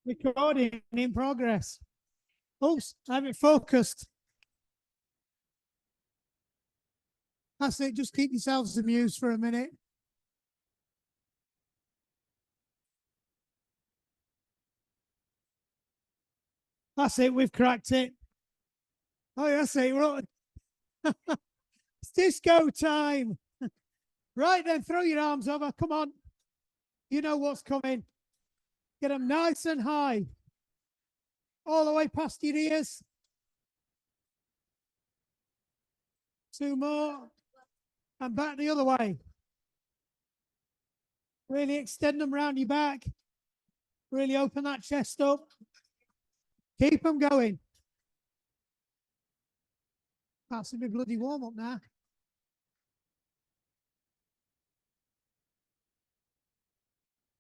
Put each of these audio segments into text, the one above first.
Recording in progress. Oops, I haven't focused. That's it. Just keep yourselves amused for a minute. That's it. We've cracked it. Oh, that's it. It's disco time. Right then, throw your arms over. Come on. You know what's coming. Get them nice and high. All the way past your ears. Two more. And back the other way. Really extend them around your back. Really open that chest up. Keep them going. That's a big bloody warm up now.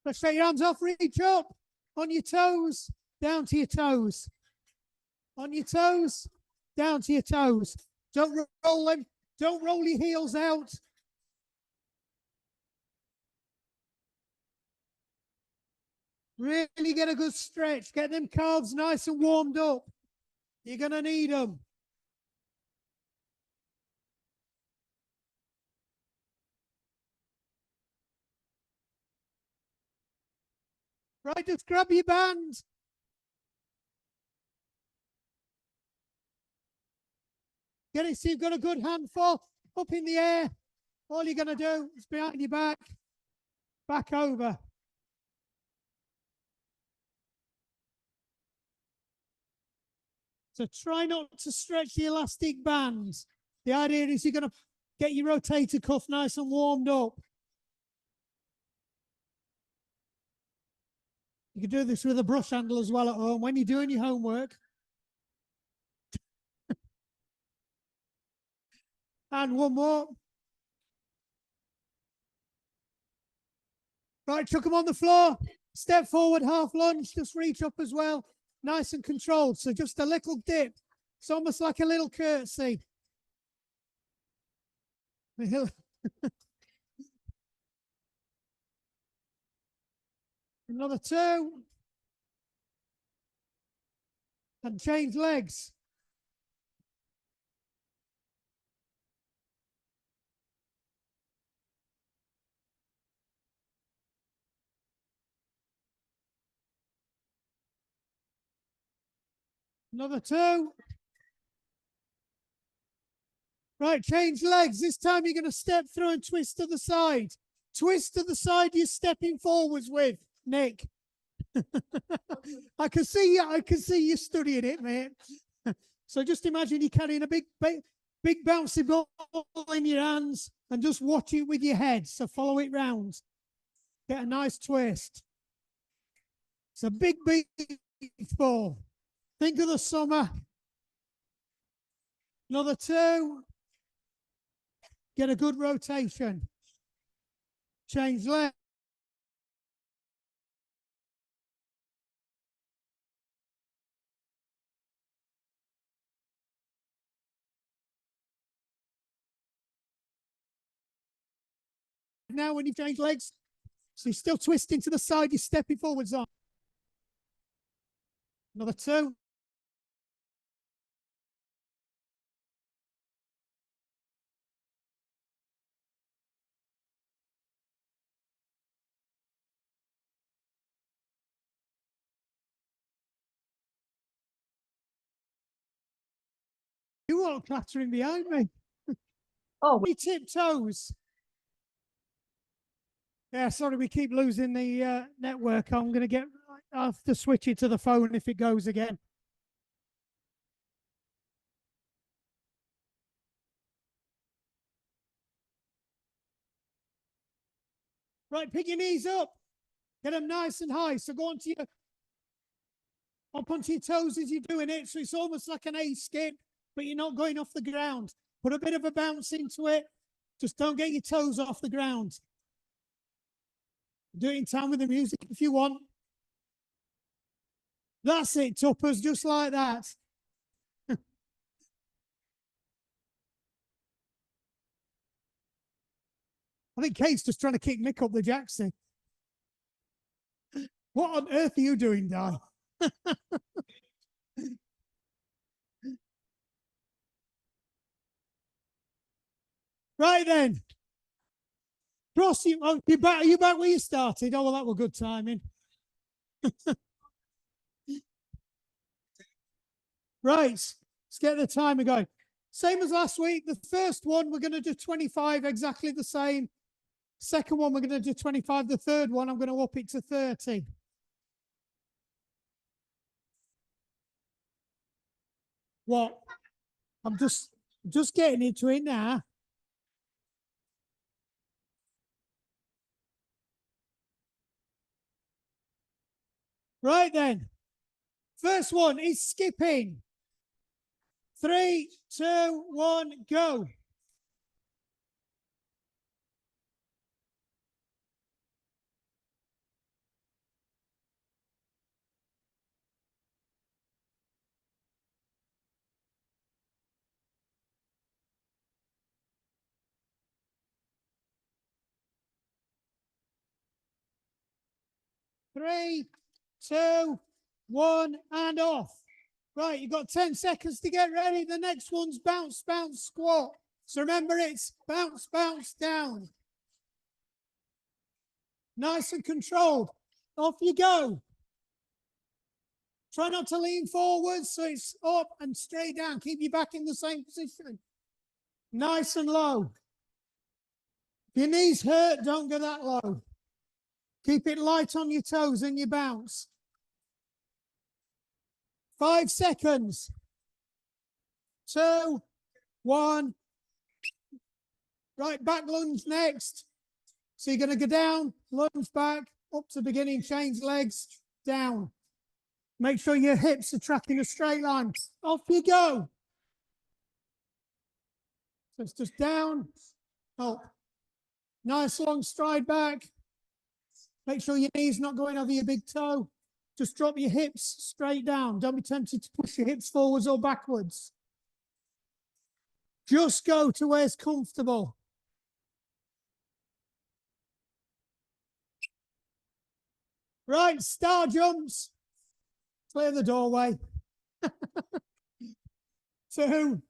Let's take your arms off, reach up. On your toes, down to your toes. On your toes, down to your toes. Don't roll them. Don't roll your heels out. Really get a good stretch. Get them calves nice and warmed up. You're going to need them. Right, just grab your band. Get it so you've got a good handful up in the air. All you're going to do is behind your back over. So try not to stretch the elastic bands. The idea is you're going to get your rotator cuff nice and warmed up. You can do this with a brush handle as well at home when you're doing your homework. And one more. Right, chuck them on the floor. Step forward, half lunge. Just reach up as well. Nice and controlled. So just a little dip. It's almost like a little curtsy. Another two. And change legs. Another two. Right, change legs. This time you're going to step through and twist to the side. Twist to the side you're stepping forwards with, Nick. I can see you studying it, mate. So just imagine you're carrying a big bouncy ball in your hands and just watch it with your head. So follow it round. Get a nice twist. It's a big ball. Think of the summer. Another two. Get a good rotation. Change leg. Now when you change legs, so you're still twisting to the side, you're stepping forwards on. Another two. You all clattering behind me. Oh, we tiptoes. Yeah, sorry, we keep losing the network. I'm going to have to switch it to the phone if it goes again. Right, pick your knees up. Get them nice and high. So go up onto your toes as you're doing it. So it's almost like an A skip, but you're not going off the ground. Put a bit of a bounce into it. Just don't get your toes off the ground. Do it in time with the music if you want. That's it, tuppers, just like that. I think Kate's just trying to kick Mick up the jackson. What on earth are you doing, Di? Right then. Cross you. Oh, are you back where you started? Oh, well, that was good timing. Right. Let's get the timer going. Same as last week. The first one, we're going to do 25, exactly the same. Second one, we're going to do 25. The third one, I'm going to up it to 30. What? I'm just getting into it now. Right then. First one is skipping. 3, 2, 1, go. 3, 2, 1, and off. Right, you've got 10 seconds to get ready. The next one's bounce, bounce, squat. So remember, it's bounce, bounce, down. Nice and controlled. Off you go. Try not to lean forwards, so it's up and straight down. Keep your back in the same position. Nice and low. If your knees hurt, don't go that low. Keep it light on your toes and your bounce. 5 seconds. 2, 1. Right, back lunge next. So you're going to go down, lunge back, up to beginning, change legs, down. Make sure your hips are tracking a straight line. Off you go. So it's just down, up. Nice long stride back. Make sure your knee's not going over your big toe. Just drop your hips straight down. Don't be tempted to push your hips forwards or backwards. Just go to where it's comfortable. Right, star jumps. Clear the doorway. 2,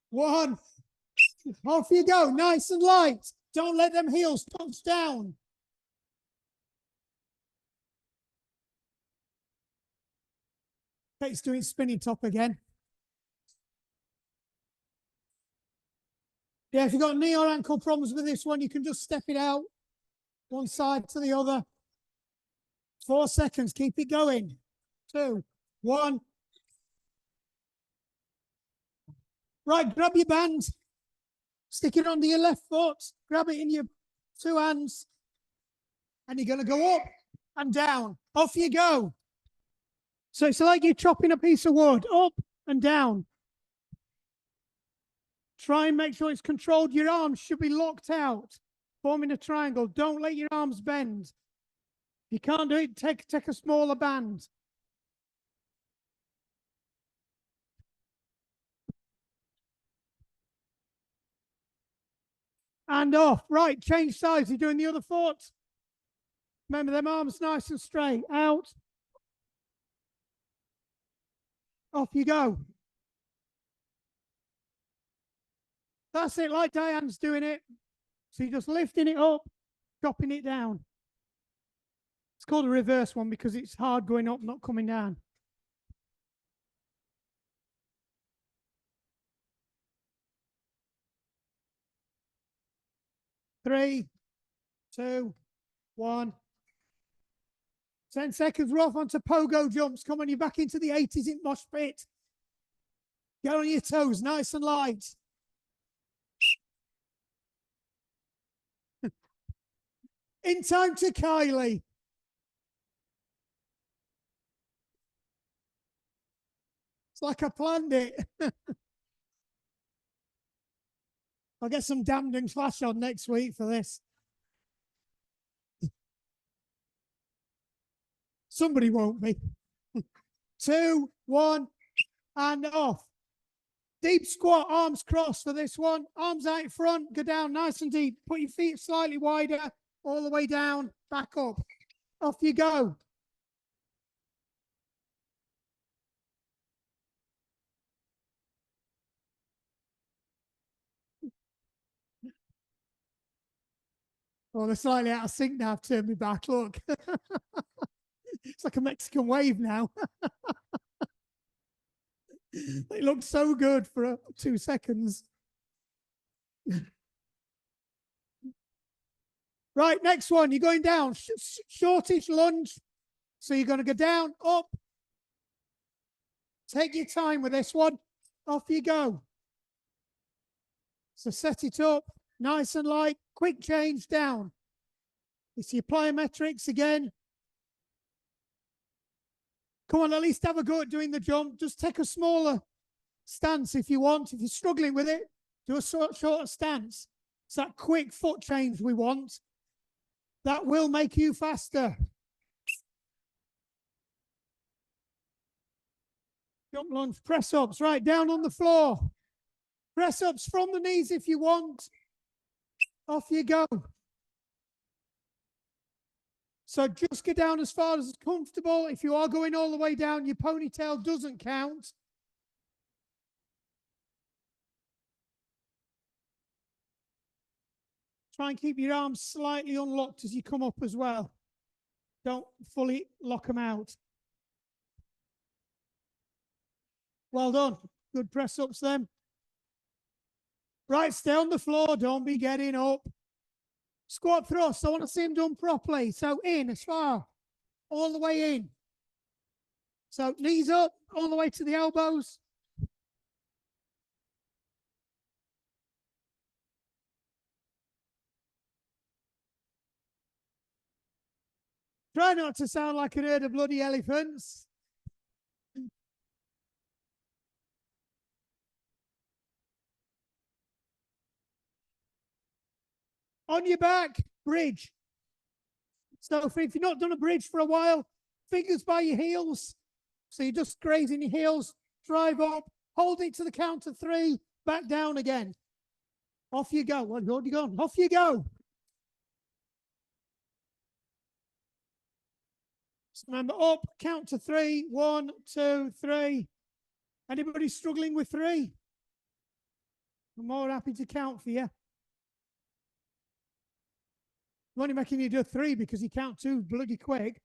1. Off you go, nice and light. Don't let them heels touch down. Kate's doing spinning top again. Yeah, if you've got knee or ankle problems with this one, you can just step it out one side to the other. 4 seconds, keep it going. 2, 1. Right, grab your band. Stick it under your left foot. Grab it in your 2 hands. And you're going to go up and down. Off you go. So it's like you're chopping a piece of wood. Up and down. Try and make sure it's controlled. Your arms should be locked out, forming a triangle. Don't let your arms bend. If you can't do it, take a smaller band. And off. Right, change sides. You're doing the other foot. Remember, them arms nice and straight. Out. Off you go. That's it, like Diane's doing it. So you're just lifting it up, dropping it down. It's called a reverse one because it's hard going up, not coming down. 3, 2, 1. 10 seconds, we're off onto pogo jumps. Come on, you're back into the 80s in mosh pit. Get on your toes, nice and light. In time to Kylie. It's like I planned it. I'll get some damned and flash on next week for this. Somebody won't be. 2, 1, and off. Deep squat, arms crossed for this one. Arms out front, go down nice and deep. Put your feet slightly wider, all the way down, back up. Off you go. Oh, they're slightly out of sync now. I've turned me back. Look. It's like a Mexican wave now. It looked so good for 2 seconds. Right, next one. You're going down. Shortish lunge. So you're going to go down, up. Take your time with this one. Off you go. So set it up. Nice and light. Quick change down. It's your plyometrics again. Come on, at least have a go at doing the jump. Just take a smaller stance if you want. If you're struggling with it, do a shorter stance. It's that quick foot change we want. That will make you faster. Jump lunge, press ups, right down on the floor. Press ups from the knees if you want. Off you go. So just get down as far as it's comfortable. If you are going all the way down, your ponytail doesn't count. Try and keep your arms slightly unlocked as you come up as well. Don't fully lock them out. Well done. Good press ups then. Right, stay on the floor. Don't be getting up. Squat thrust. I want to see them done properly. So in as far. All the way in. So knees up, all the way to the elbows. Try not to sound like an herd of bloody elephants. On your back, bridge. So if you've not done a bridge for a while, fingers by your heels. So you're just grazing your heels, drive up, hold it to the count of 3, back down again. Off you go. Well, you've already gone. Off you go. So remember, up, count to 3. 1, 2, 3. Anybody struggling with 3? I'm more happy to count for you. I'm only making you do 3 because you count 2 bloody quick.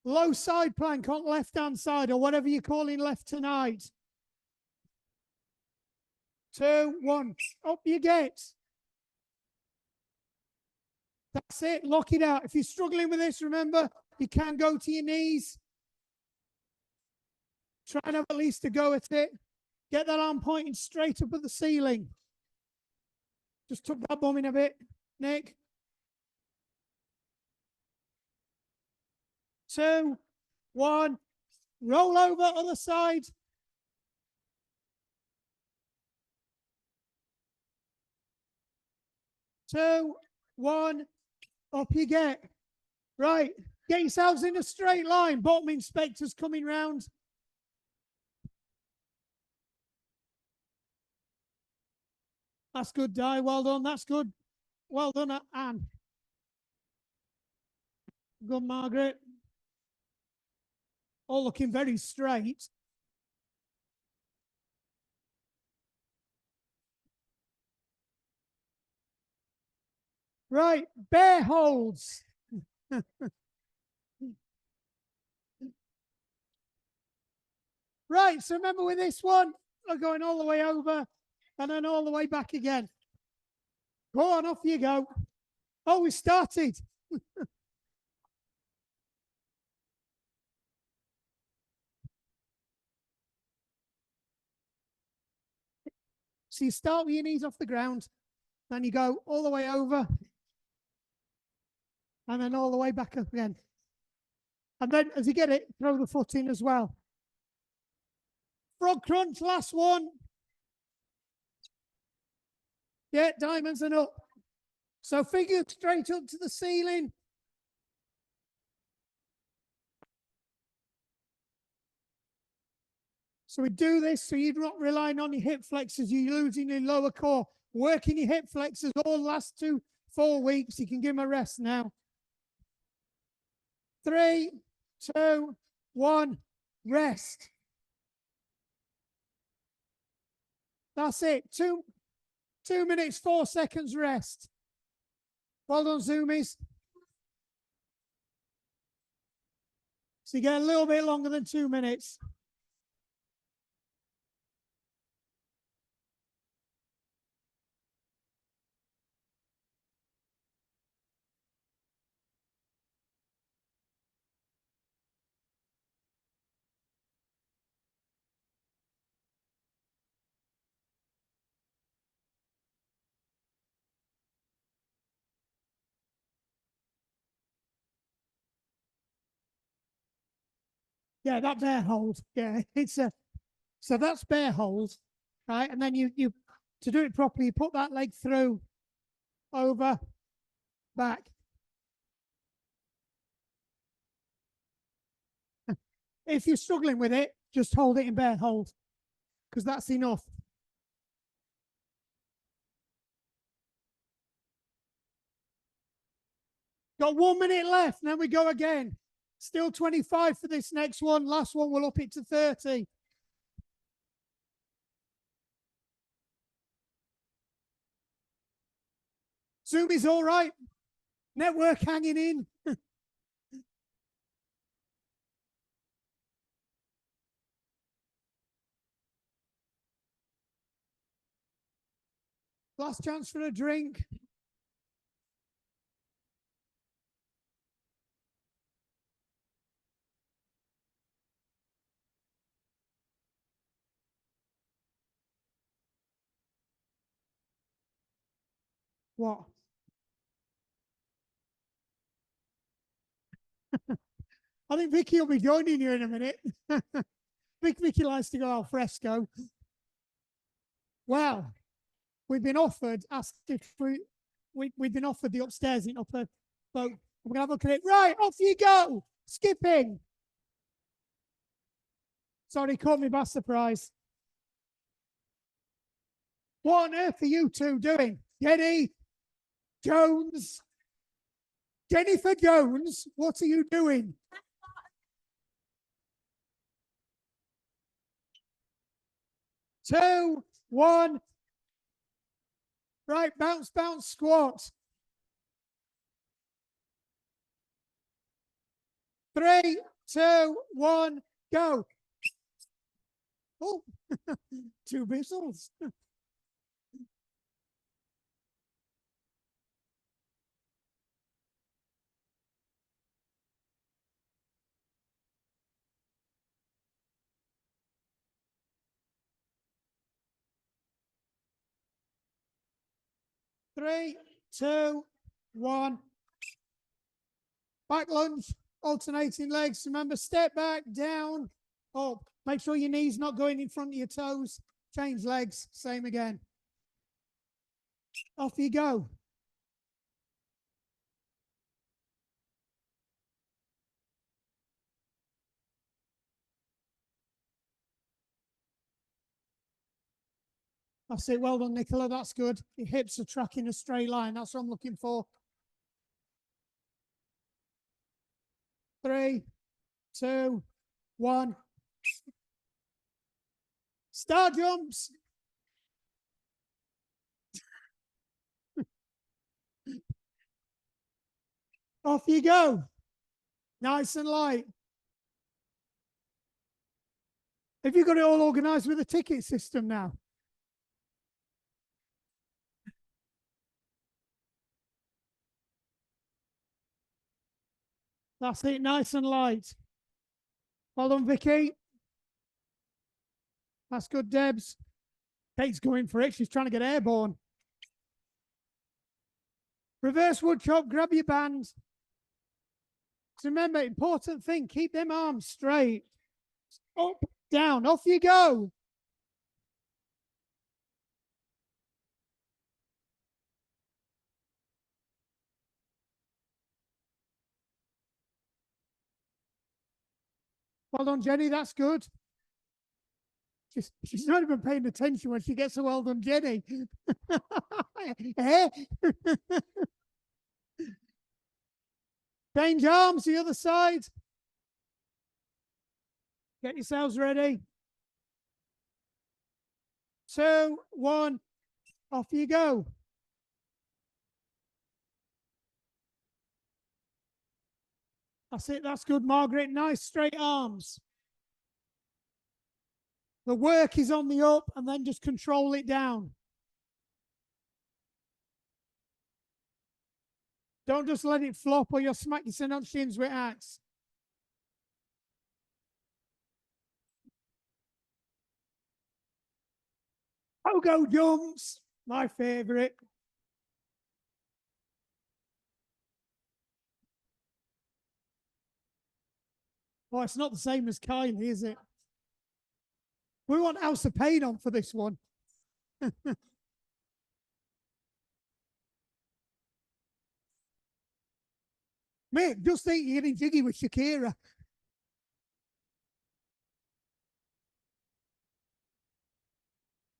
Low side plank on left-hand side, or whatever you're calling left tonight. 2, 1. Up you get. That's it. Lock it out. If you're struggling with this, remember, you can go to your knees. Try and have at least a go at it. Get that arm pointing straight up at the ceiling. Just tuck that bum in a bit, Nick. 2, 1. Roll over, other side. 2, 1. Up you get. Right. Get yourselves in a straight line. Bottom inspectors coming round. That's good, Di. Well done. That's good. Well done, Anne. Good, Margaret. All looking very straight. Right, bear holds. Right, so remember with this one, we're going all the way over and then all the way back again. Go on, off you go. Oh, we started. So you start with your knees off the ground, then you go all the way over and then all the way back up again. And then as you get it, throw the foot in as well. Frog crunch, last one. Yeah, diamonds and up. So figure straight up to the ceiling. So we do this so you're not relying on your hip flexors, you're losing your lower core. Working your hip flexors all the last 4 weeks. You can give them a rest now. 3, 2, 1, rest. That's it. 2 minutes, 4 seconds rest. Well done, Zoomies. So you get a little bit longer than 2 minutes. Yeah, that bear hold. Yeah, it's a, so that's bear hold, right? And then you to do it properly, you put that leg through, over, back. If you're struggling with it, just hold it in bear hold, because that's enough. Got 1 minute left, and then we go again. Still 25 for this next one. Last one, we'll up it to 30. Zoom is all right. Network hanging in. Last chance for a drink. What? I think Vicky will be joining you in a minute. Vicky likes to go al fresco. Well, we've been offered, asked if we've been offered the upstairs in upper boat. We're gonna have a look at it. Right, off you go. Skipping. Sorry, caught me by surprise. What on earth are you two doing? Jenny Jones. Jennifer Jones, what are you doing? Two, one. Right, bounce, bounce, squat. 3, 2, 1, go. Oh, 2 whistles. 3, 2, 1. Back lunge, alternating legs. Remember, step back, down, up. Make sure your knees not going in front of your toes. Change legs, same again. Off you go. That's it. Well done, Nicola. That's good. Your hips are tracking a straight line. That's what I'm looking for. 3, 2, 1. Star jumps. Off you go. Nice and light. Have you got it all organised with a ticket system now? That's it. Nice and light. Well done, Vicky. That's good, Debs. Kate's going for it. She's trying to get airborne. Reverse wood chop. Grab your band. Remember, important thing, keep them arms straight. Up, down, off you go. Well done, Jenny, that's good. She's not even paying attention when she gets a well done, Jenny. Change arms, the other side. Get yourselves ready. 2, 1, off you go. That's it. That's good, Margaret. Nice straight arms. The work is on the up and then just control it down. Don't just let it flop or you'll smack yourself on shins with axe. Pogo jumps, my favourite. Oh, it's not the same as Kylie, is it? We want House of Pain on for this one. Mate, just think you're getting jiggy with Shakira.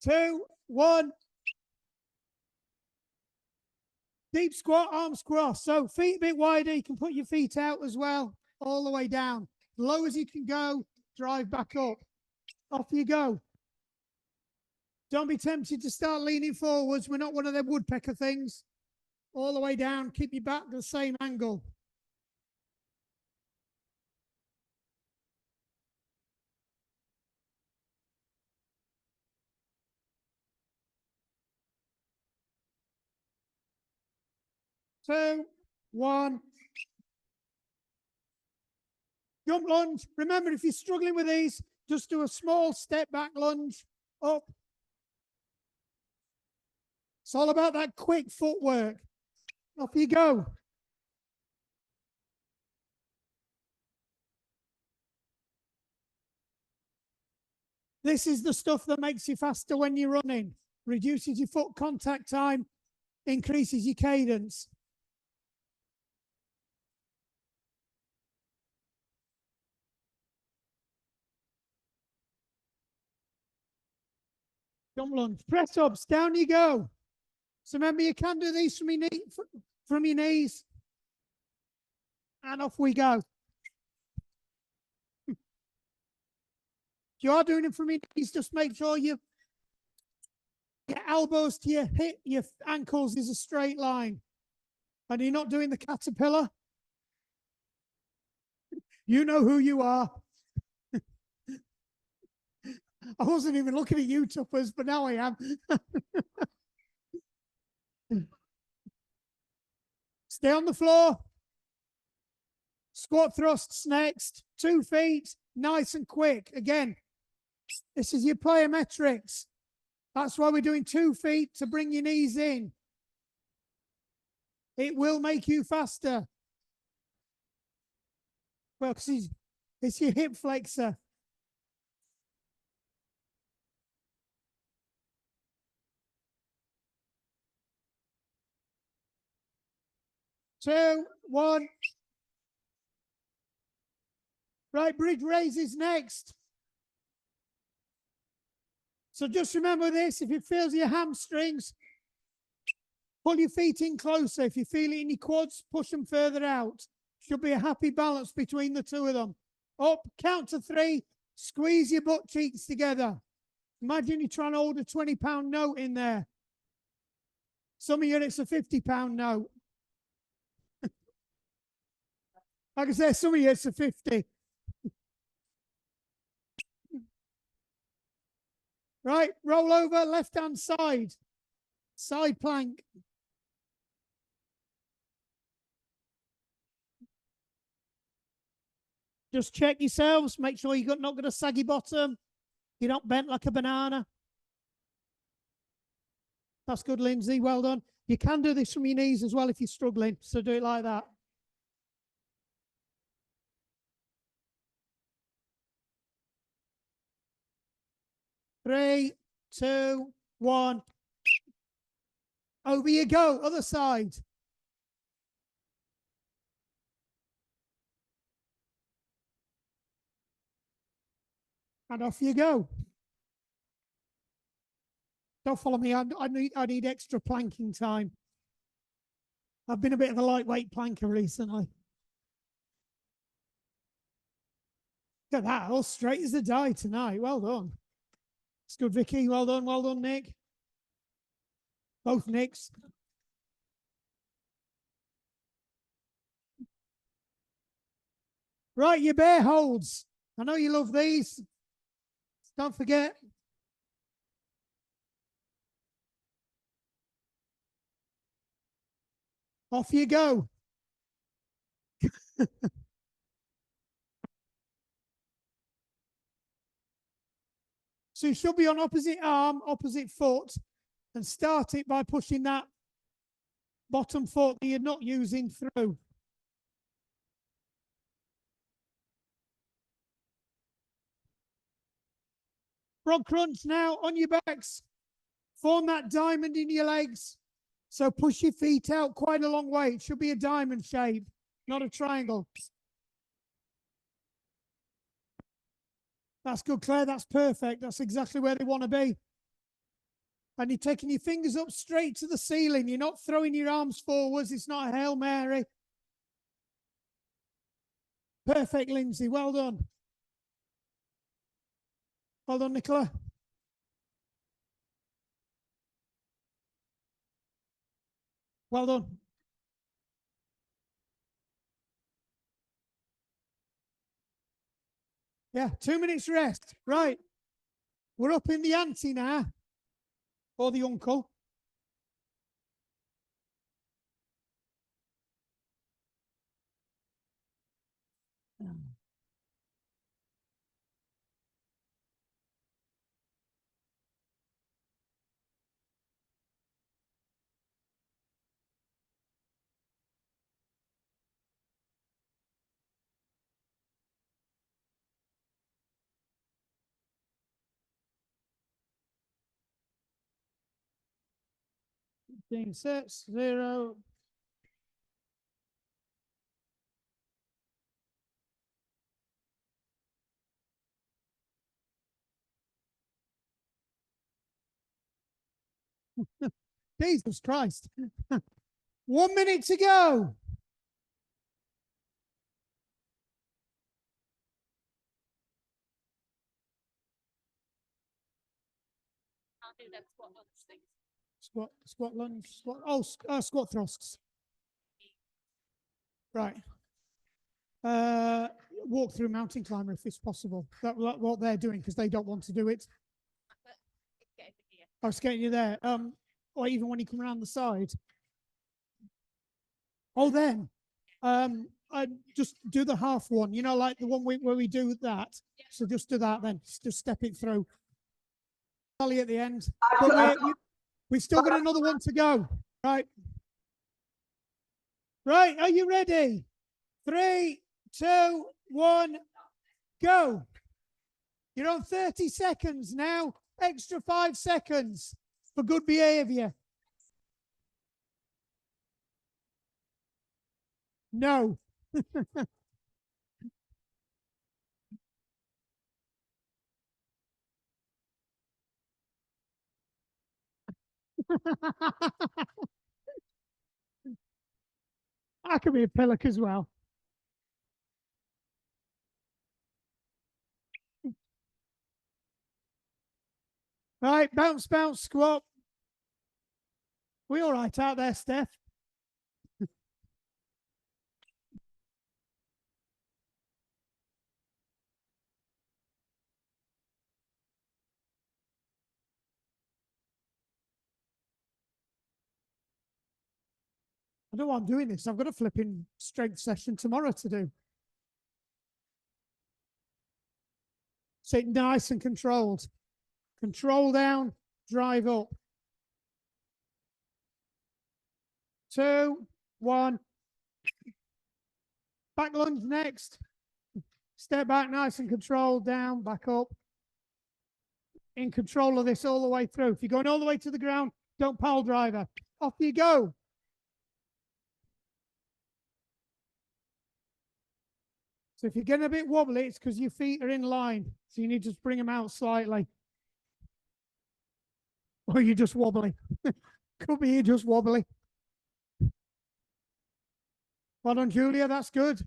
2, 1. Deep squat, arms crossed. So feet a bit wider. You can put your feet out as well, all the way down. Low as you can go, drive back up. Off you go. Don't be tempted to start leaning forwards. We're not one of them woodpecker things. All the way down. Keep your back the same angle. Two, one. Jump lunge. Remember, if you're struggling with these, just do a small step back lunge. Up. It's all about that quick footwork. Off you go. This is the stuff that makes you faster when you're running. Reduces your foot contact time, increases your cadence. Jump lunge. Press ups. Down you go. So remember, you can do these from your knees. And off we go. If you are doing it from your knees, just make sure your elbows to your hip, your ankles is a straight line. And you're not doing the caterpillar. You know who you are. I wasn't even looking at you, Tuppers, but now I am. Stay on the floor. Squat thrusts next. 2 feet, nice and quick. Again, this is your plyometrics. That's why we're doing 2 feet to bring your knees in. It will make you faster. Well, because it's your hip flexor. Two, one. Right, bridge raises next. So just remember this, if it feels your hamstrings, pull your feet in closer. If you feel it in your quads, push them further out. Should be a happy balance between the two of them. Up, count to 3, squeeze your butt cheeks together. Imagine you're trying to hold a 20-pound note in there. Some of you, it's a 50-pound note. Like I say, some of you, it's a 50. Right, roll over, left-hand side. Side plank. Just check yourselves. Make sure you're not got a saggy bottom. You're not bent like a banana. That's good, Lindsay. Well done. You can do this from your knees as well if you're struggling. So do it like that. Three, two, one. Over you go. Other side. And off you go. Don't follow me. I need extra planking time. I've been a bit of a lightweight planker recently. Look at that. All straight as a die tonight. Well done. It's good, Vicky. Well done. Well done, Nick. Both Nicks. Right, your bear holds. I know you love these. Don't forget. Off you go. So you should be on opposite arm, opposite foot, and start it by pushing that bottom foot that you're not using through. Frog crunch now on your backs. Form that diamond in your legs. So push your feet out quite a long way. It should be a diamond shape, not a triangle. That's good, Claire. That's perfect. That's exactly where they want to be. And you're taking your fingers up straight to the ceiling. You're not throwing your arms forwards. It's not a Hail Mary. Perfect, Lindsay. Well done. Well done, Nicola. Well done. Yeah, 2 minutes rest. Right. We're up in the ante now. Or the uncle. Sets, 0. Jesus Christ. 1 minute to go. Squat lunge, squat thrusts. Right. Walk through mountain climber if it's possible. That's what they're doing because they don't want to do it. I was getting you there. Or even when you come around the side. Oh, then. I just do the half one. You know, like the one where we do that. So just do that then. Just step it through. Tally at the end. But we've still got another one to go. Right. Right. Are you ready? 3, 2, 1, go. You're on 30 seconds now. Extra 5 seconds for good behavior. No. I could be a pillock as well. Right, bounce, bounce, squat. We all right out there, Steph? I don't know why I'm doing this. I've got a flipping strength session tomorrow to do. Sit nice and controlled. Control down, drive up. 2, 1. Back lunge next. Step back nice and controlled, down, back up. In control of this all the way through. If you're going all the way to the ground, don't pile driver. Off you go. So if you're getting a bit wobbly, it's because your feet are in line. So you need to just bring them out slightly. Or you're just wobbly. Could be you just wobbly. Well done, Julia. That's good.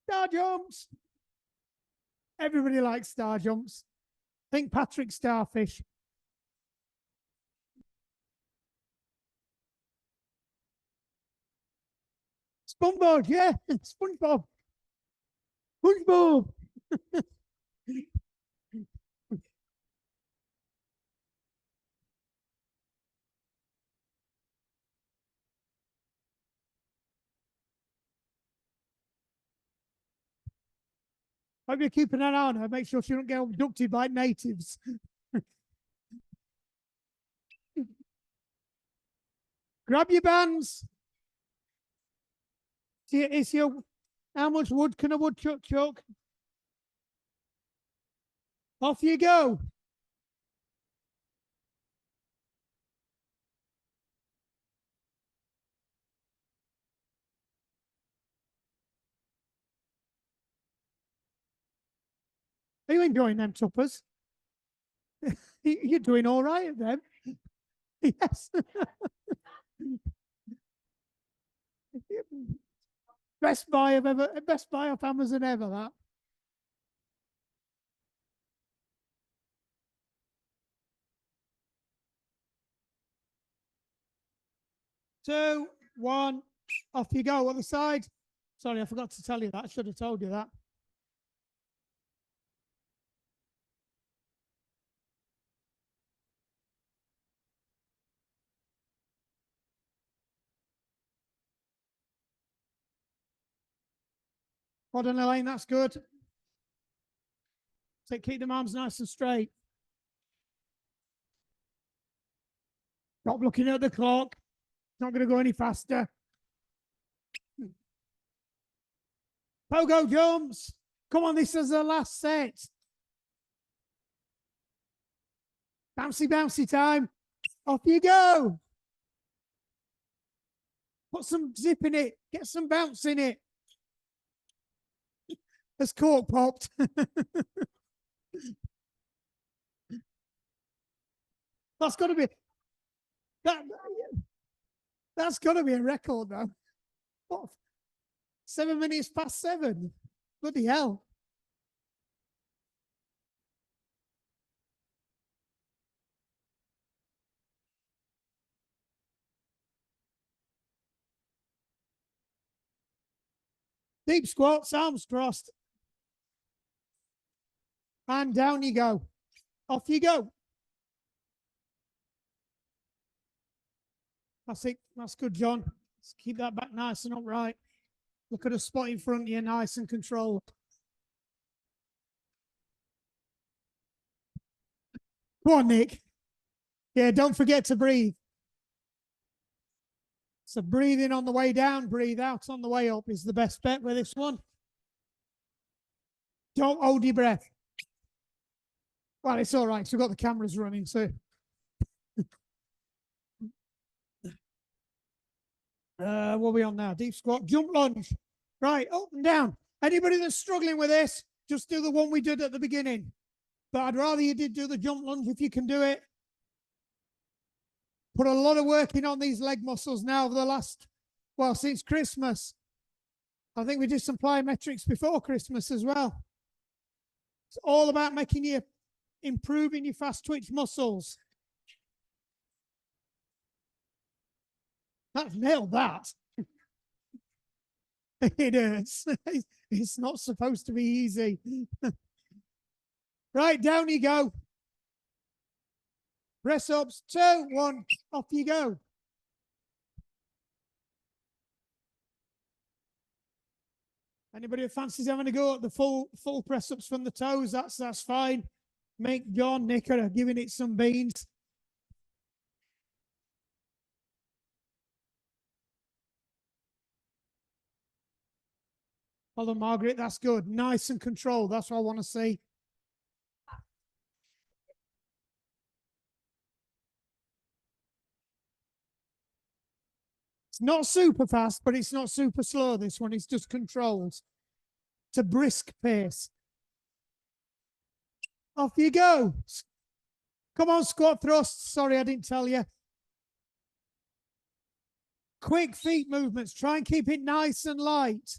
Star jumps. Everybody likes star jumps. Think Patrick Starfish. SpongeBob, yeah, SpongeBob. SpongeBob. Hope you're keeping an eye on her. Make sure she don't get abducted by natives. Grab your bands. It's your, how much wood can a woodchuck chuck? Off you go. Are you enjoying them tuppers? You're doing all right at them. Yes. Best buy off Amazon ever, that. Two, one, off you go. Other side. Sorry, I forgot to tell you that. I should have told you that. Hold on, Elaine, that's good. So keep them arms nice and straight. Stop looking at the clock. It's not going to go any faster. Pogo jumps. Come on, this is the last set. Bouncy, bouncy time. Off you go. Put some zip in it. Get some bounce in it. As cork popped. That's got to be that. That's got to be a record, though. What? 7 minutes past 7. Bloody hell. Deep squats, arms crossed. And down you go. Off you go. That's it. That's good, John. Let's keep that back nice and upright. Look at a spot in front of you, nice and controlled. Go on, Nick. Yeah, don't forget to breathe. So breathe in on the way down, breathe out on the way up is the best bet with this one. Don't hold your breath. Well, it's all right. So we've got the cameras running, so. What are we on now? Deep squat, jump lunge. Right, up and down. Anybody that's struggling with this, just do the one we did at the beginning. But I'd rather you did do the jump lunge if you can do it. Put a lot of work in on these leg muscles now over the last, well, since Christmas. I think we did some plyometrics before Christmas as well. It's all about making you, improving your fast twitch muscles. I've nailed that. It is. It's not supposed to be easy. Right, down you go. Press ups, 2, 1, off you go. Anybody who fancies having a go at the full press ups from the toes, that's fine. Make John Nicker giving it some beans. Hold on, Margaret, that's good. Nice and controlled. That's what I want to see. It's not super fast, but it's not super slow. This one is just controlled. It's a brisk pace. Off you go. Come on, squat thrusts. Sorry, I didn't tell you. Quick feet movements. Try and keep it nice and light.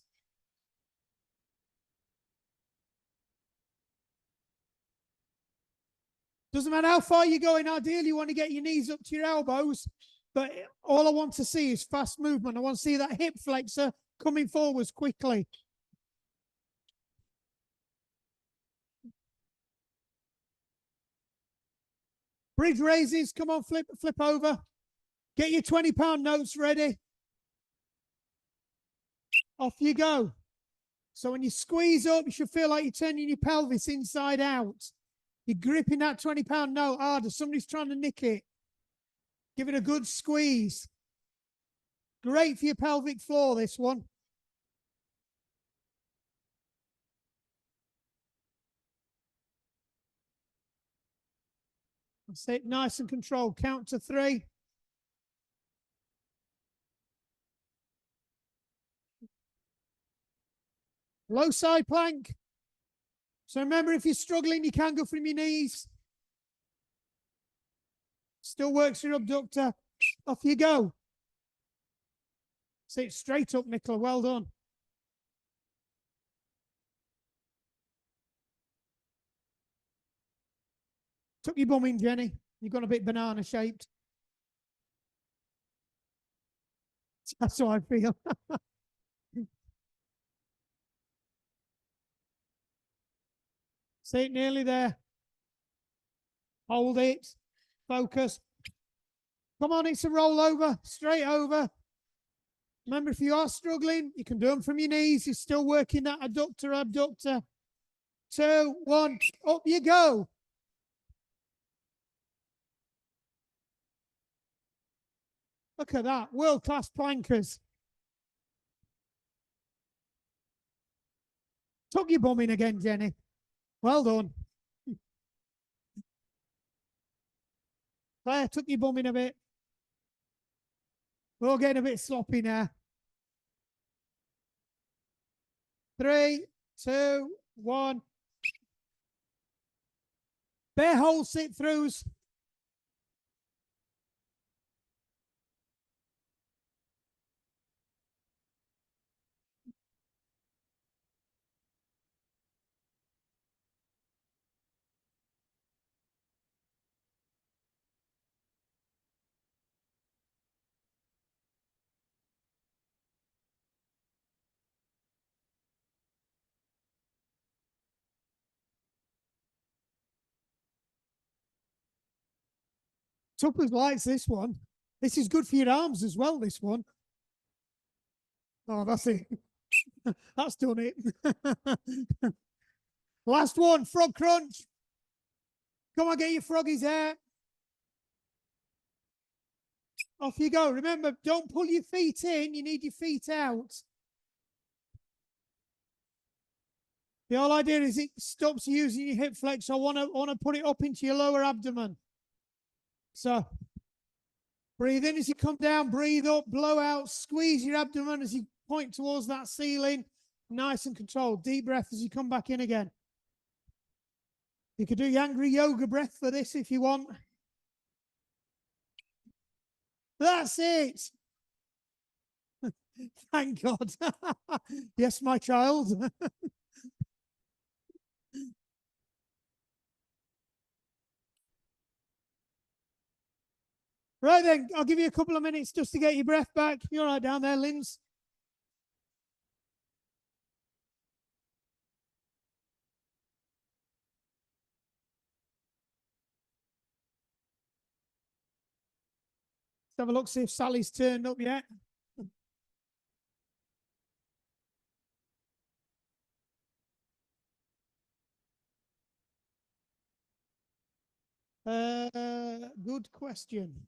Doesn't matter how far you're going. Ideally, you want to get your knees up to your elbows. But all I want to see is fast movement. I want to see that hip flexor coming forwards quickly. Bridge raises. Come on, flip over. Get your 20-pound notes ready. Off you go. So when you squeeze up, you should feel like you're turning your pelvis inside out. You're gripping that 20-pound note harder. Somebody's trying to nick it. Give it a good squeeze. Great for your pelvic floor, this one. That's it, nice and controlled. Count to 3. Low side plank. So remember, if you're struggling, you can go from your knees. Still works your abductor. Off you go. Sit straight up, Nicola. Well done. Tuck your bum in, Jenny. You've got a bit banana shaped. That's how I feel. See it, nearly there. Hold it. Focus. Come on, it's a rollover. Straight over. Remember, if you are struggling, you can do them from your knees. You're still working that abductor. 2, 1, up you go. Look at that. World-class plankers. Tuck your bum in again, Jenny. Well done. Claire, tuck your bum in a bit. We're all getting a bit sloppy now. 3, 2, 1. Bear hold sit throughs. Tuppers likes this one. This is good for your arms as well, this one. Oh, that's it. That's done it. Last one, frog crunch. Come on, get your froggies out. Off you go. Remember, don't pull your feet in. You need your feet out. The whole idea is it stops you using your hip flex. I want to put it up into your lower abdomen. So breathe in as you come down, breathe up, blow out, squeeze your abdomen as you point towards that ceiling. Nice and controlled. Deep breath as you come back in again. You could do Yangri yoga breath for this if you want. That's it. Thank God. Yes, my child. Right then, I'll give you a couple of minutes just to get your breath back. You're right down there, Linz. Let's have a look, see if Sally's turned up yet. Good question.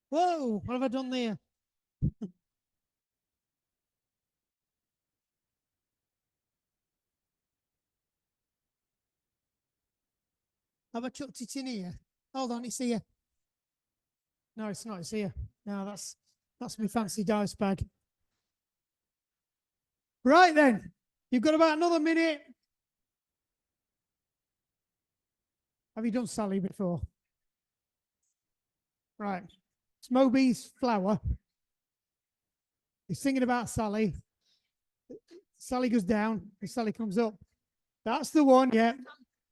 Whoa, what have I done there? Have I chucked it in here? Hold on, it's here. No, it's not, it's here. No, that's my fancy dice bag. Right then, you've got about another minute. Have you done Sally before? Right. It's Moby's flower. He's singing about Sally. Sally goes down and Sally comes up. That's the one, yeah.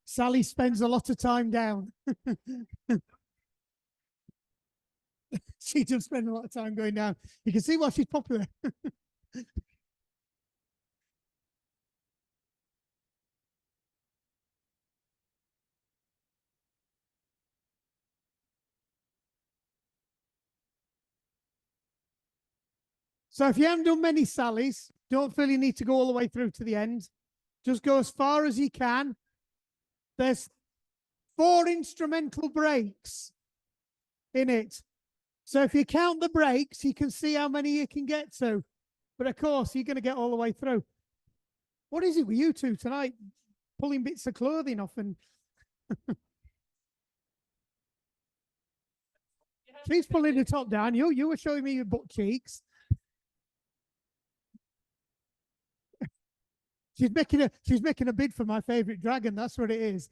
Sally spends a lot of time down. She does spend a lot of time going down. You can see why she's popular. So if you haven't done many Sallys, don't feel you need to go all the way through to the end. Just go as far as you can. There's 4 instrumental breaks in it. So if you count the breaks, you can see how many you can get to. But of course, you're going to get all the way through. What is it with you two tonight? Pulling bits of clothing off and she's pulling the top down. You were showing me your butt cheeks. She's making a bid for my favorite dragon. That's what it is.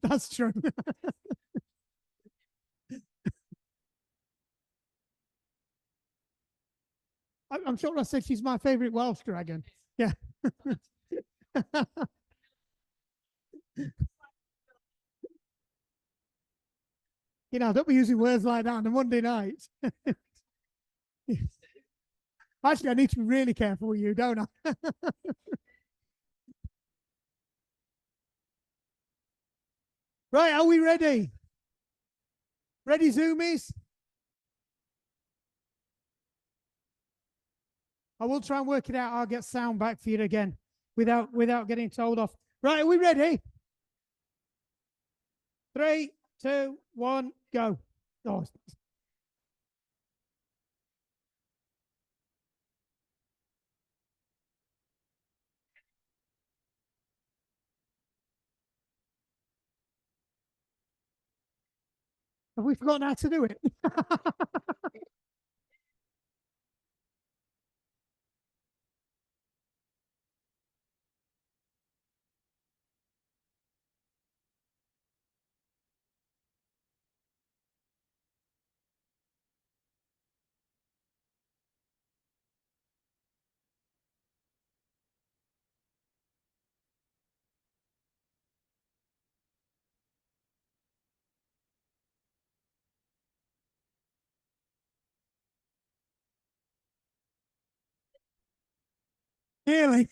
That's true. I'm sure I said she's my favorite Welsh dragon. Yeah. Don't be using words like that on a Monday night. Actually, I need to be really careful with you, don't I? Right, are we ready? Ready, Zoomies? I will try and work it out. I'll get sound back for you again without getting told off. Right, are we ready? 3, 2, 1, go. Oh, have we forgotten how to do it? Nearly.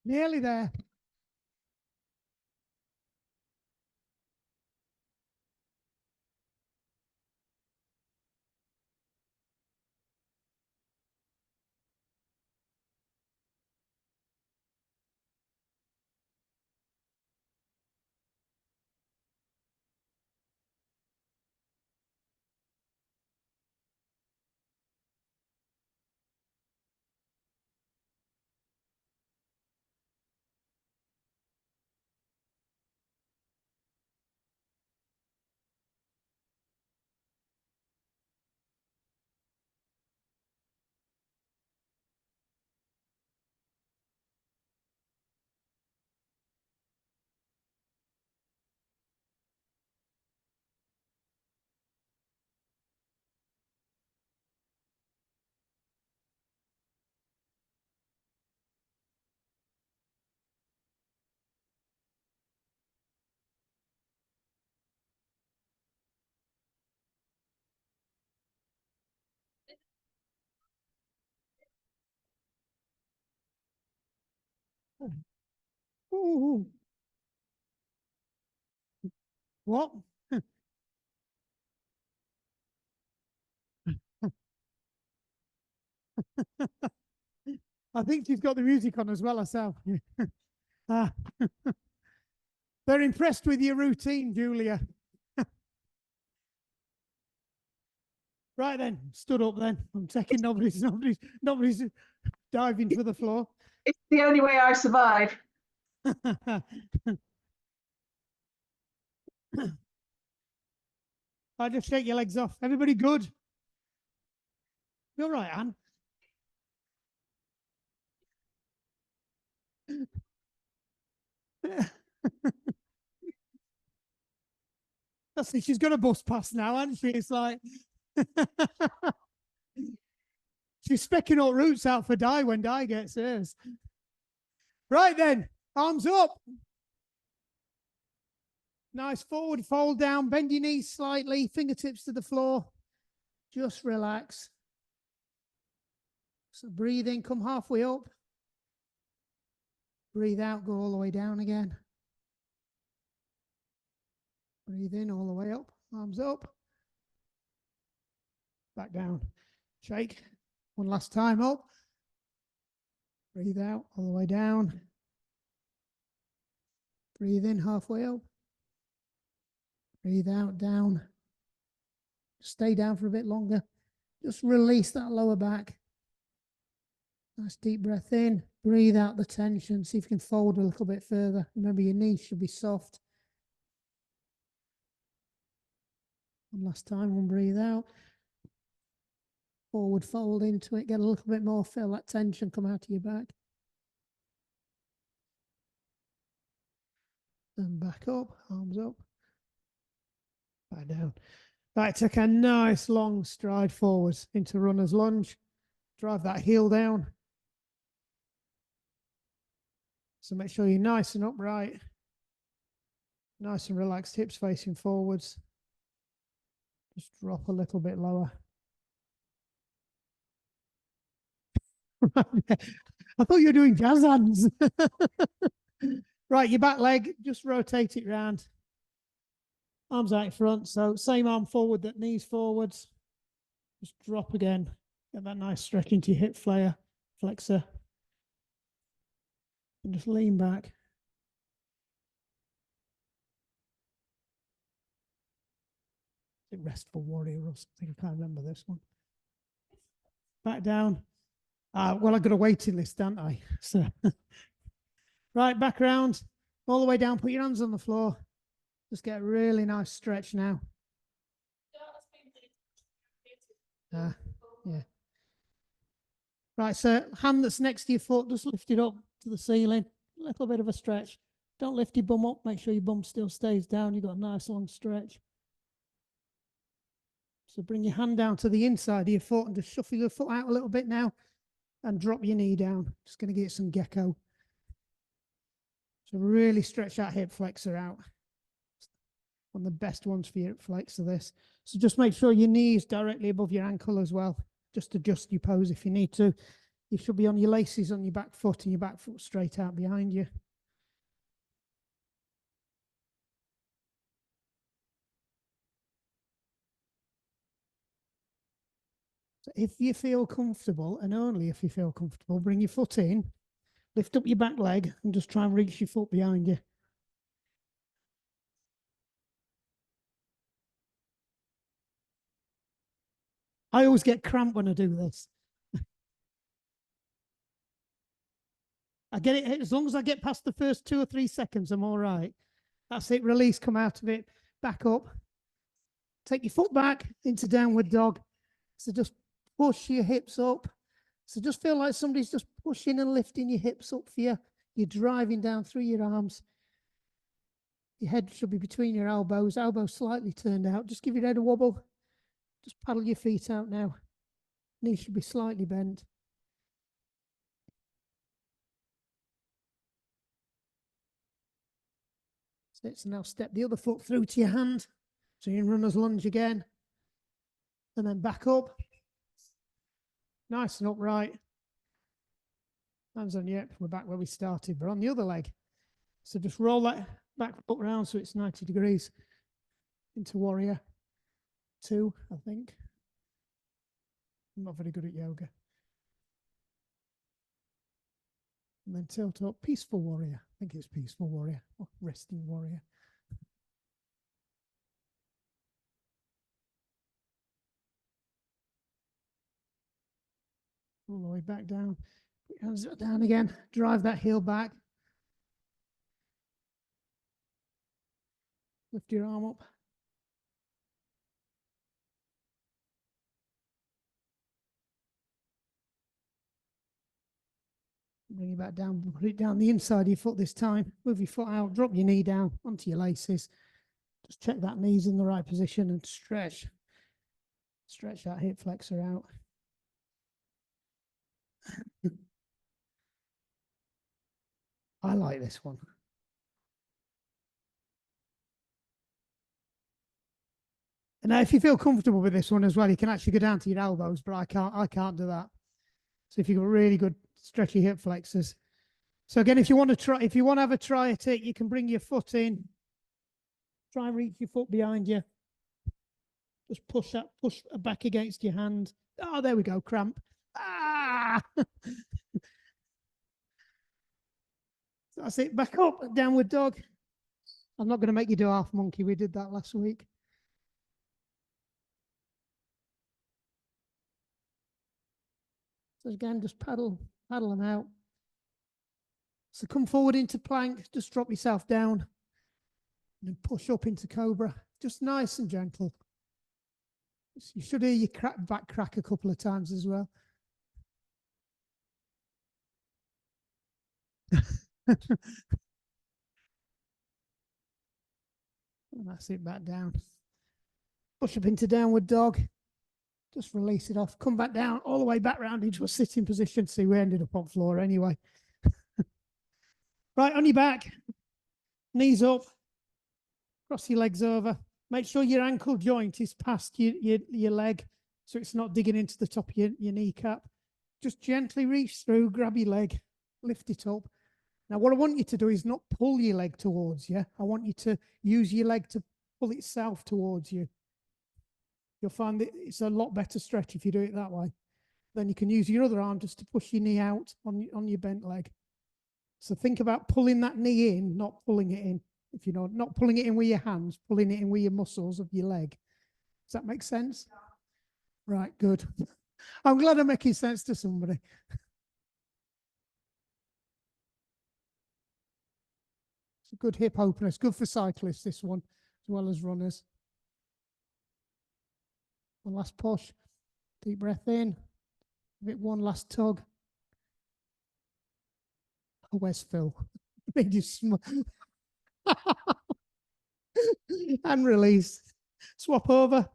Nearly there. Ooh. What? I think she's got the music on as well herself. Ah. They're impressed with your routine, Julia. Right then, stood up then. I'm taking nobody's diving for the floor. It's the only way I survive. I just shake your legs off. Everybody good? You're right, Anne. That's it. She's got a bus pass now, hasn't she? It's like she's specking all routes out for Di when Di gets hers. Right then, arms up. Nice forward fold down, bend your knees slightly, fingertips to the floor. Just relax. So breathe in, come halfway up. Breathe out, go all the way down again. Breathe in all the way up, arms up. Back down. Shake. One last time up. Breathe out all the way down. Breathe in halfway up. Breathe out, down. Stay down for a bit longer. Just release that lower back. Nice deep breath in. Breathe out the tension. See if you can fold a little bit further. Remember, your knees should be soft. One last time, one breathe out. Forward fold into it. Get a little bit more. Feel that tension come out of your back. Then back up, arms up. Back down. Right, take a nice long stride forwards into runner's lunge. Drive that heel down. So make sure you're nice and upright. Nice and relaxed, hips facing forwards. Just drop a little bit lower. I thought you were doing jazz hands. Right, your back leg, just rotate it round. Arms out in front. So same arm forward, that knees forwards. Just drop again. Get that nice stretch into your hip flexor. And just lean back. Is it Restful Warrior or something? I can't remember this one. Back down. Well, I've got a waiting list, don't I? So, right, back around, all the way down. Put your hands on the floor. Just get a really nice stretch now. Yeah. Right, so hand that's next to your foot, just lift it up to the ceiling. A little bit of a stretch. Don't lift your bum up. Make sure your bum still stays down. You've got a nice long stretch. So bring your hand down to the inside of your foot and just shuffle your foot out a little bit now and drop your knee down. Just going to get some gecko. So really stretch that hip flexor out. One of the best ones for your hip flexor, this. So just make sure your knee is directly above your ankle as well. Just adjust your pose if you need to. You should be on your laces on your back foot and your back foot straight out behind you. So if you feel comfortable, and only if you feel comfortable, bring your foot in, lift up your back leg and just try and reach your foot behind you. I always get cramp when I do this. I get it, as long as I get past the first 2 or 3 seconds, I'm all right. That's it, release, come out of it, back up. Take your foot back into downward dog. So just push your hips up. So just feel like somebody's just pushing and lifting your hips up for you. You're driving down through your arms. Your head should be between your elbows slightly turned out. Just give your head a wobble. Just paddle your feet out now. Knees should be slightly bent. So now step the other foot through to your hand. So you're in runner's lunge again. And then back up. Nice and upright. Hands on your hip. We're back where we started. We're on the other leg. So just roll that back foot round so it's 90 degrees into warrior 2, I think. I'm not very good at yoga. And then tilt up, peaceful warrior. I think it's peaceful warrior or resting warrior. All the way back down. Put your hands down again. Drive that heel back. Lift your arm up. Bring it back down. Put it down the inside of your foot this time. Move your foot out. Drop your knee down onto your laces. Just check that knee's in the right position and stretch. Stretch that hip flexor out. I like this one. And now if you feel comfortable with this one as well, you can actually go down to your elbows, but I can't do that. So if you've got really good stretchy hip flexors. So again, if you want to have a try at it, you can bring your foot in, try and reach your foot behind you. Just push back against your hand. Oh, there we go, cramp. Ah! That's it, back up, downward dog. I'm not going to make you do half monkey. We did that last week. So again, just paddle them out. So come forward into plank, just drop yourself down and then push up into cobra. Just nice and gentle. You should hear your back crack a couple of times as well. And that's it, back down. Push up into downward dog. Just release it off. Come back down, all the way back round into a sitting position. See, we ended up on floor anyway. Right, on your back, knees up, cross your legs over. Make sure your ankle joint is past your leg, so it's not digging into the top of your kneecap. Just gently reach through, grab your leg, lift it up. Now, what I want you to do is not pull your leg towards you. I want you to use your leg to pull itself towards you. You'll find that it's a lot better stretch if you do it that way. Then you can use your other arm just to push your knee out on your bent leg. So think about pulling that knee in, not pulling it in. If you know, not pulling it in with your hands, pulling it in with your muscles of your leg. Does that make sense? Right, good. I'm glad I'm making sense to somebody. It's a good hip opener. It's good for cyclists, this one, as well as runners. One last push. Deep breath in. Give it one last tug. Oh, where's Phil? Made you smile. And release. Swap over.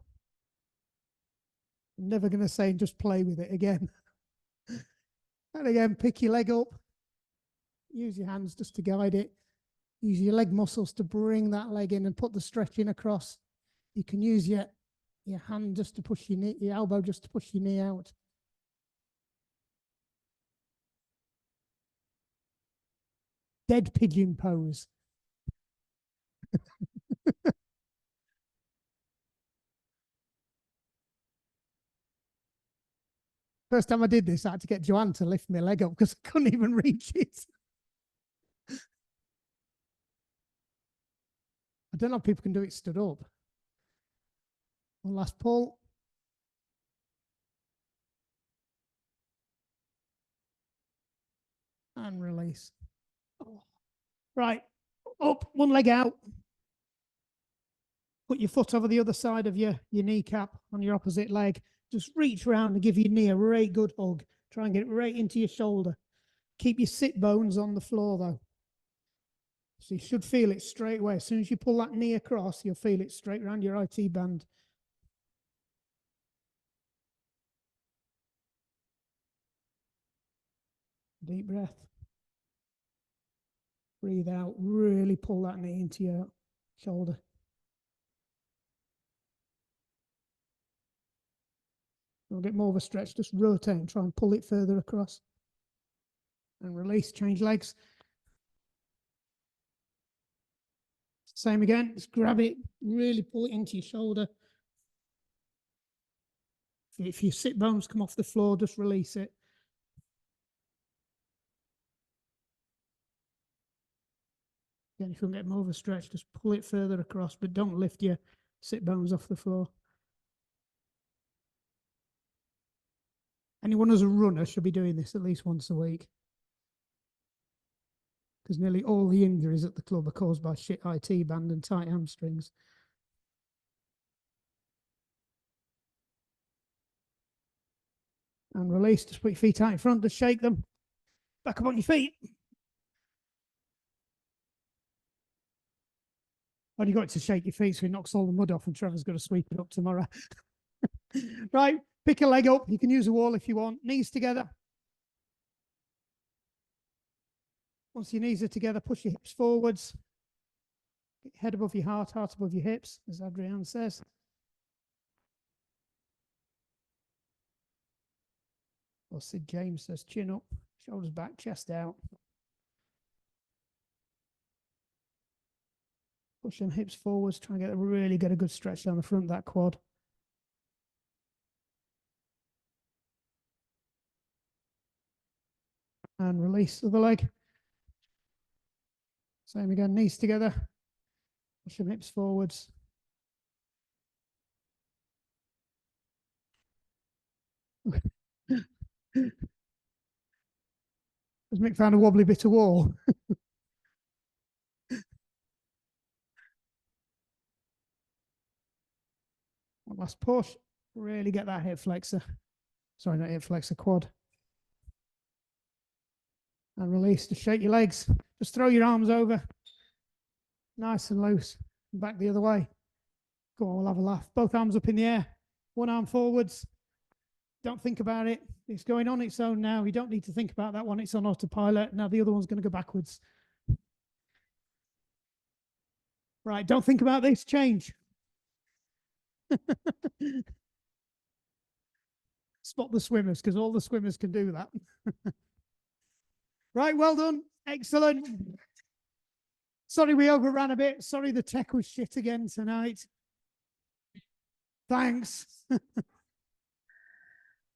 I'm never going to say just play with it again. And again, pick your leg up. Use your hands just to guide it. Use your leg muscles to bring that leg in and put the stretch in across. You can use your hand just to push your knee, your elbow just to push your knee out. Dead pigeon pose. First time I did this, I had to get Joanne to lift my leg up because I couldn't even reach it. I don't know if people can do it stood up. One last pull. And release. Right, up, one leg out. Put your foot over the other side of your kneecap on your opposite leg. Just reach around and give your knee a really good hug. Try and get it right into your shoulder. Keep your sit bones on the floor though. So you should feel it straight away. As soon as you pull that knee across, you'll feel it straight around your IT band. Deep breath. Breathe out. Really pull that knee into your shoulder. A bit more of a stretch. Just rotate and try and pull it further across. And release. Change legs. Same again, just grab it, really pull it into your shoulder. If your sit bones come off the floor, just release it. Again, if you can get them overstretched, just pull it further across, but don't lift your sit bones off the floor. Anyone who's a runner should be doing this at least once a week, because nearly all the injuries at the club are caused by shit IT band and tight hamstrings. And release, just put your feet out in front, just shake them. Back up on your feet. Well, you got to shake your feet so it knocks all the mud off, and Trevor's going to sweep it up tomorrow. Right, pick a leg up. You can use a wall if you want. Knees together. Once your knees are together, push your hips forwards. Head above your heart, heart above your hips, as Adrienne says. Or Sid James says, chin up, shoulders back, chest out. Push them hips forwards, try and really get a good stretch down the front of that quad. And release of the leg. Same again, knees together. Push them hips forwards. Has Mick found a wobbly bit of wall? One last push. Really get that hip flexor. Sorry, not hip flexor, quad. And release. Just shake your legs. Just throw your arms over. Nice and loose. Back the other way. Go on, we'll have a laugh. Both arms up in the air. One arm forwards. Don't think about it. It's going on its own now. You don't need to think about that one. It's on autopilot. Now the other one's going to go backwards. Right, don't think about this. Change. Spot the swimmers, because all the swimmers can do that. Right, well done. Excellent. Sorry we overran a bit. Sorry the tech was shit again tonight. Thanks.